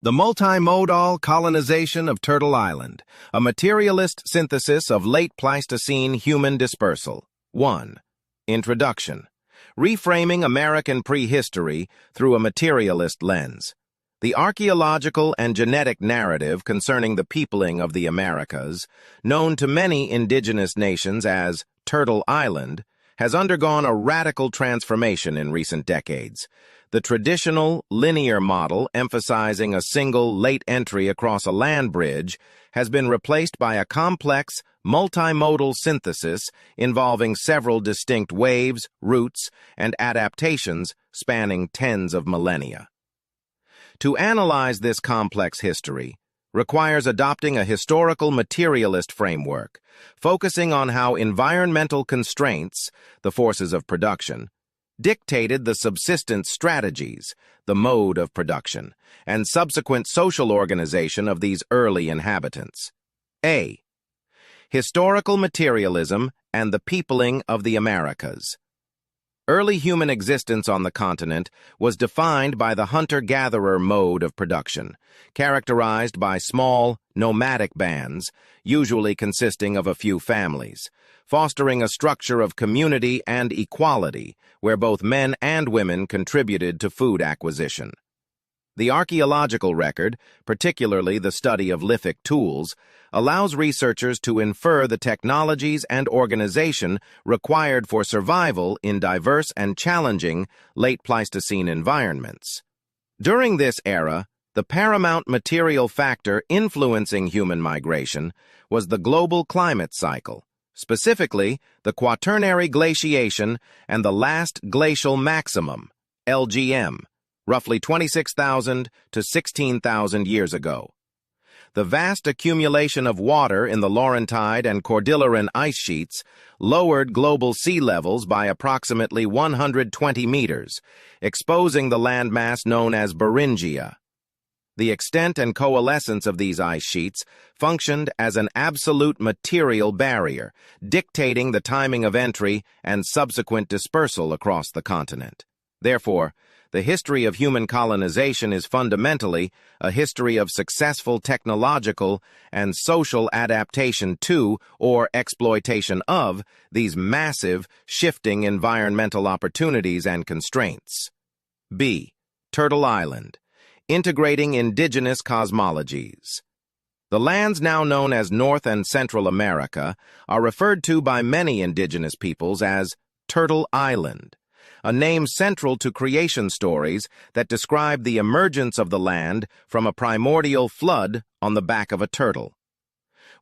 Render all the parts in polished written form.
The multimodal colonization of Turtle Island, a materialist synthesis of late Pleistocene human dispersal. 1. Introduction. Reframing American prehistory through a materialist lens. The archaeological and genetic narrative concerning the peopling of the Americas, known to many indigenous nations as Turtle Island, has undergone a radical transformation in recent decades. The traditional, linear model emphasizing a single late entry across a land bridge has been replaced by a complex, multimodal synthesis involving several distinct waves, routes, and adaptations spanning tens of millennia. To analyze this complex history requires adopting a historical materialist framework, focusing on how environmental constraints, the forces of production, dictated the subsistence strategies, the mode of production, and subsequent social organization of these early inhabitants. A. Historical materialism and the peopling of the Americas. Early human existence on the continent was defined by the hunter-gatherer mode of production, characterized by small, nomadic bands, usually consisting of a few families, fostering a structure of community and equality where both men and women contributed to food acquisition. The archaeological record, particularly the study of lithic tools, allows researchers to infer the technologies and organization required for survival in diverse and challenging late Pleistocene environments. During this era, the paramount material factor influencing human migration was the global climate cycle, specifically the Quaternary glaciation and the last glacial maximum, LGM, roughly 26,000 to 16,000 years ago. The vast accumulation of water in the Laurentide and Cordilleran ice sheets lowered global sea levels by approximately 120 meters, exposing the landmass known as Beringia. The extent and coalescence of these ice sheets functioned as an absolute material barrier, dictating the timing of entry and subsequent dispersal across the continent. Therefore, the history of human colonization is fundamentally a history of successful technological and social adaptation to or exploitation of these massive, shifting environmental opportunities and constraints. B. Turtle Island. Integrating indigenous cosmologies. The lands now known as North and Central America are referred to by many indigenous peoples as Turtle Island, a name central to creation stories that describe the emergence of the land from a primordial flood on the back of a turtle.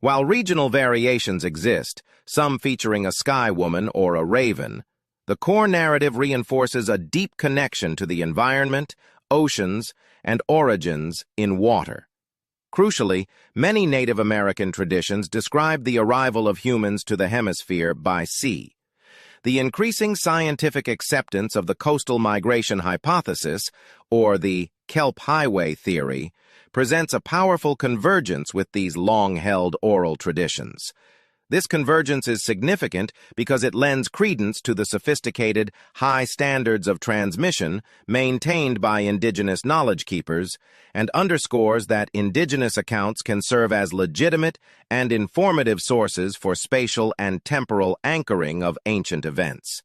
While regional variations exist, some featuring a sky woman or a raven, the core narrative reinforces a deep connection to the environment, oceans, and origins in water. Crucially, many Native American traditions describe the arrival of humans to the hemisphere by sea. The increasing scientific acceptance of the coastal migration hypothesis, or the Kelp Highway theory, presents a powerful convergence with these long-held oral traditions. This convergence is significant because it lends credence to the sophisticated, high standards of transmission maintained by indigenous knowledge keepers and underscores that indigenous accounts can serve as legitimate and informative sources for spatial and temporal anchoring of ancient events.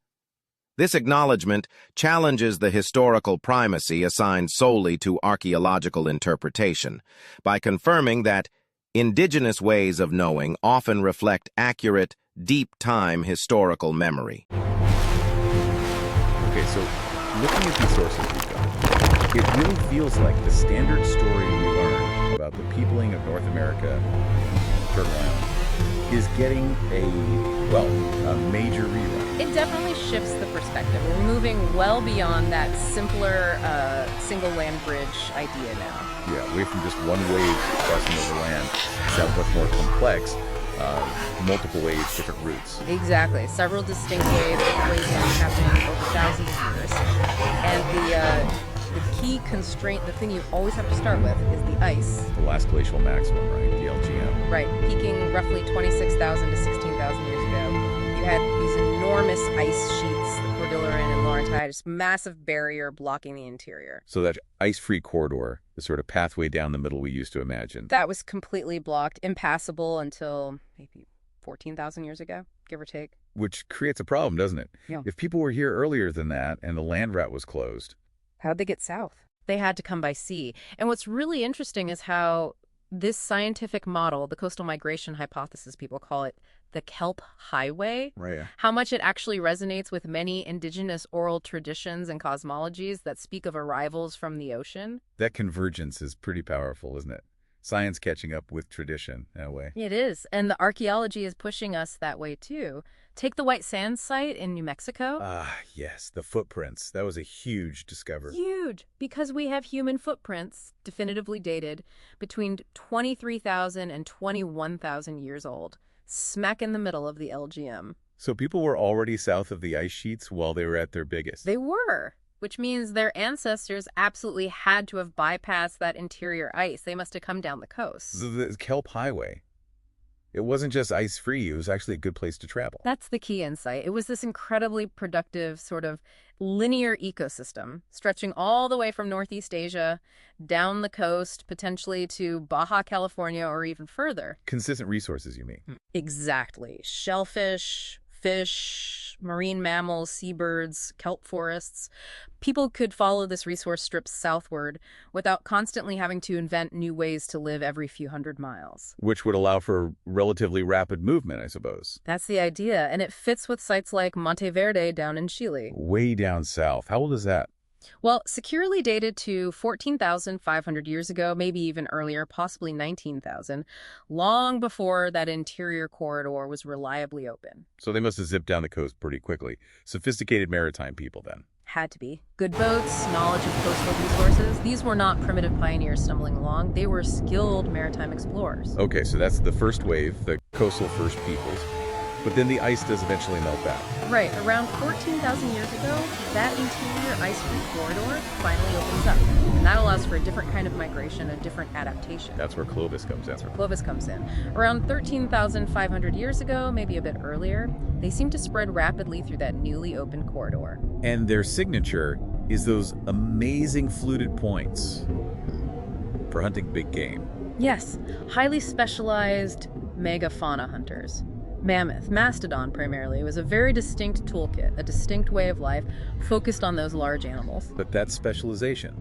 This acknowledgement challenges the historical primacy assigned solely to archaeological interpretation by confirming that indigenous ways of knowing often reflect accurate, deep-time historical memory. Okay, so looking at these sources we've got, it really feels like the standard story we learn about the peopling of North America, Turtle Island, is getting a major rewrite. It definitely shifts the perspective. We're moving well beyond that simpler single land bridge idea now. Yeah, away from just one wave crossing over land. Sounds much more complex. Multiple waves, different routes. Exactly. Several distinct waves happening over thousands of years. And the key constraint, the thing you always have to start with, is the ice. The last glacial maximum, right? The LGM. Right, peaking roughly 26,000 to 16,000 years ago. You had these enormous ice sheets, the Cordilleran and Laurentide, just massive barrier blocking the interior. So that ice-free corridor, the sort of pathway down the middle we used to imagine. That was completely blocked, impassable until maybe 14,000 years ago, give or take. Which creates a problem, doesn't it? Yeah. If people were here earlier than that and the land route was closed. How'd they get south? They had to come by sea. And what's really interesting is how this scientific model, the coastal migration hypothesis, people call it the Kelp Highway, Right. how much it actually resonates with many indigenous oral traditions and cosmologies that speak of arrivals from the ocean. That convergence is pretty powerful, isn't it? Science catching up with tradition in a way. It is. And the archaeology is pushing us that way, too. Take the White Sands site in New Mexico. Ah, yes, the footprints. That was a huge discovery. Huge, because we have human footprints, definitively dated, between 23,000 and 21,000 years old, smack in the middle of the LGM. So people were already south of the ice sheets while they were at their biggest. They were, which means their ancestors absolutely had to have bypassed that interior ice. They must have come down the coast. The Kelp Highway. It wasn't just ice-free. It was actually a good place to travel. That's the key insight. It was this incredibly productive sort of linear ecosystem stretching all the way from Northeast Asia, down the coast, potentially to Baja California or even further. Consistent resources, you mean? Exactly. Shellfish, fish, marine mammals, seabirds, kelp forests. People could follow this resource strip southward without constantly having to invent new ways to live every few hundred miles. Which would allow for relatively rapid movement, I suppose. That's the idea, and it fits with sites like Monte Verde down in Chile. Way down south. How old is that? Well, securely dated to 14,500 years ago, maybe even earlier, possibly 19,000, long before that interior corridor was reliably open. So they must have zipped down the coast pretty quickly. Sophisticated maritime people then. Had to be. Good boats, knowledge of coastal resources. These were not primitive pioneers stumbling along. They were skilled maritime explorers. Okay, so that's the first wave, the coastal first peoples. But then the ice does eventually melt back. Right, around 14,000 years ago, that interior ice-free corridor finally opens up. And that allows for a different kind of migration, a different adaptation. That's where Clovis comes in. Clovis comes in. Around 13,500 years ago, maybe a bit earlier, they seem to spread rapidly through that newly opened corridor. And their signature is those amazing fluted points for hunting big game. Yes, highly specialized megafauna hunters. Mammoth, mastodon primarily, was a very distinct toolkit, a distinct way of life focused on those large animals. But that specialization,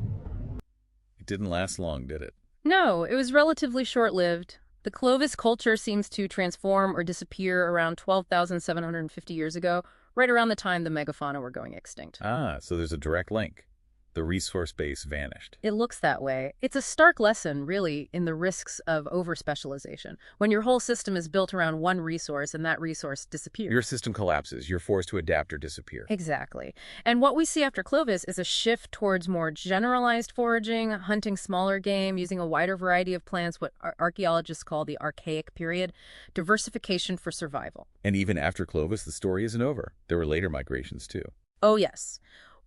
it didn't last long, did it? No, it was relatively short-lived. The Clovis culture seems to transform or disappear around 12,750 years ago, right around the time the megafauna were going extinct. Ah, so there's a direct link. The resource base vanished. It looks that way. It's a stark lesson, really, in the risks of over-specialization. When your whole system is built around one resource and that resource disappears. Your system collapses. You're forced to adapt or disappear. Exactly. And what we see after Clovis is a shift towards more generalized foraging, hunting smaller game, using a wider variety of plants, what archaeologists call the archaic period, diversification for survival. And even after Clovis, the story isn't over. There were later migrations, too. Oh, yes.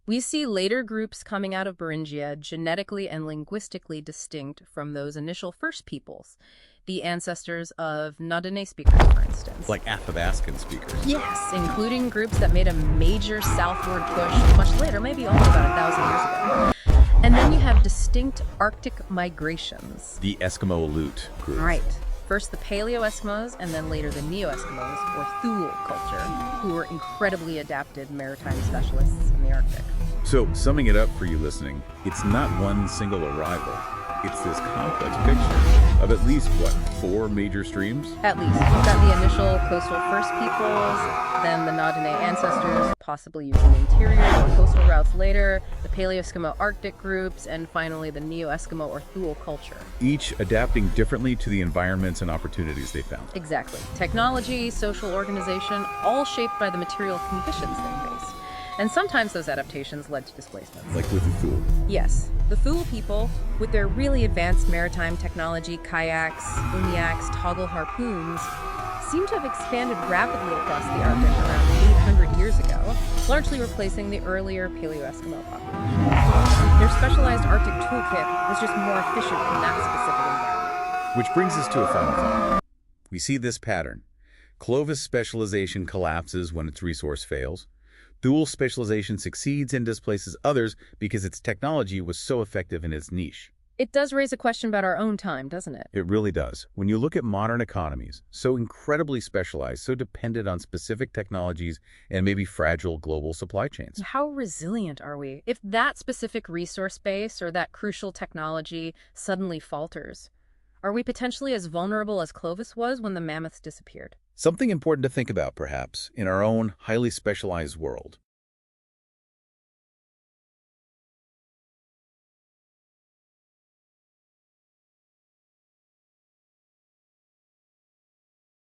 We see later groups coming out of Beringia genetically and linguistically distinct from those initial first peoples, the ancestors of Nodine speakers, for instance. Like Athabascan speakers. Yes, including groups that made a major southward push much later, maybe only about 1,000 years ago. And then you have distinct Arctic migrations. The Eskimo Aleut group. Right. First the Paleo-Eskimos, and then later the Neo-Eskimos, or Thule culture, who were incredibly adapted maritime specialists in the Arctic. So, summing it up for you listening, it's not one single arrival. It's this complex picture of at least, 4 major streams? At least. You've got the initial coastal first peoples, then the Nodine ancestors, possibly using interior or coastal routes later, the Paleo-Eskimo Arctic groups, and finally the Neo-Eskimo or Thule culture. Each adapting differently to the environments and opportunities they found. Exactly. Technology, social organization, all shaped by the material conditions they faced. And sometimes those adaptations led to displacements. Like with the Thule. Yes. The Thule people, with their really advanced maritime technology, kayaks, umiaks, toggle harpoons, seem to have expanded rapidly across the Arctic around 800 years ago, largely replacing the earlier Paleo-Eskimo population. Their specialized Arctic toolkit was just more efficient in that specific environment. Which brings us to a final thought. We see this pattern. Clovis specialization collapses when its resource fails. Dual specialization succeeds and displaces others because its technology was so effective in its niche. It does raise a question about our own time, doesn't it? It really does. When you look at modern economies, so incredibly specialized, so dependent on specific technologies and maybe fragile global supply chains. How resilient are we if that specific resource base or that crucial technology suddenly falters? Are we potentially as vulnerable as Clovis was when the mammoths disappeared? Something important to think about, perhaps, in our own highly specialized world.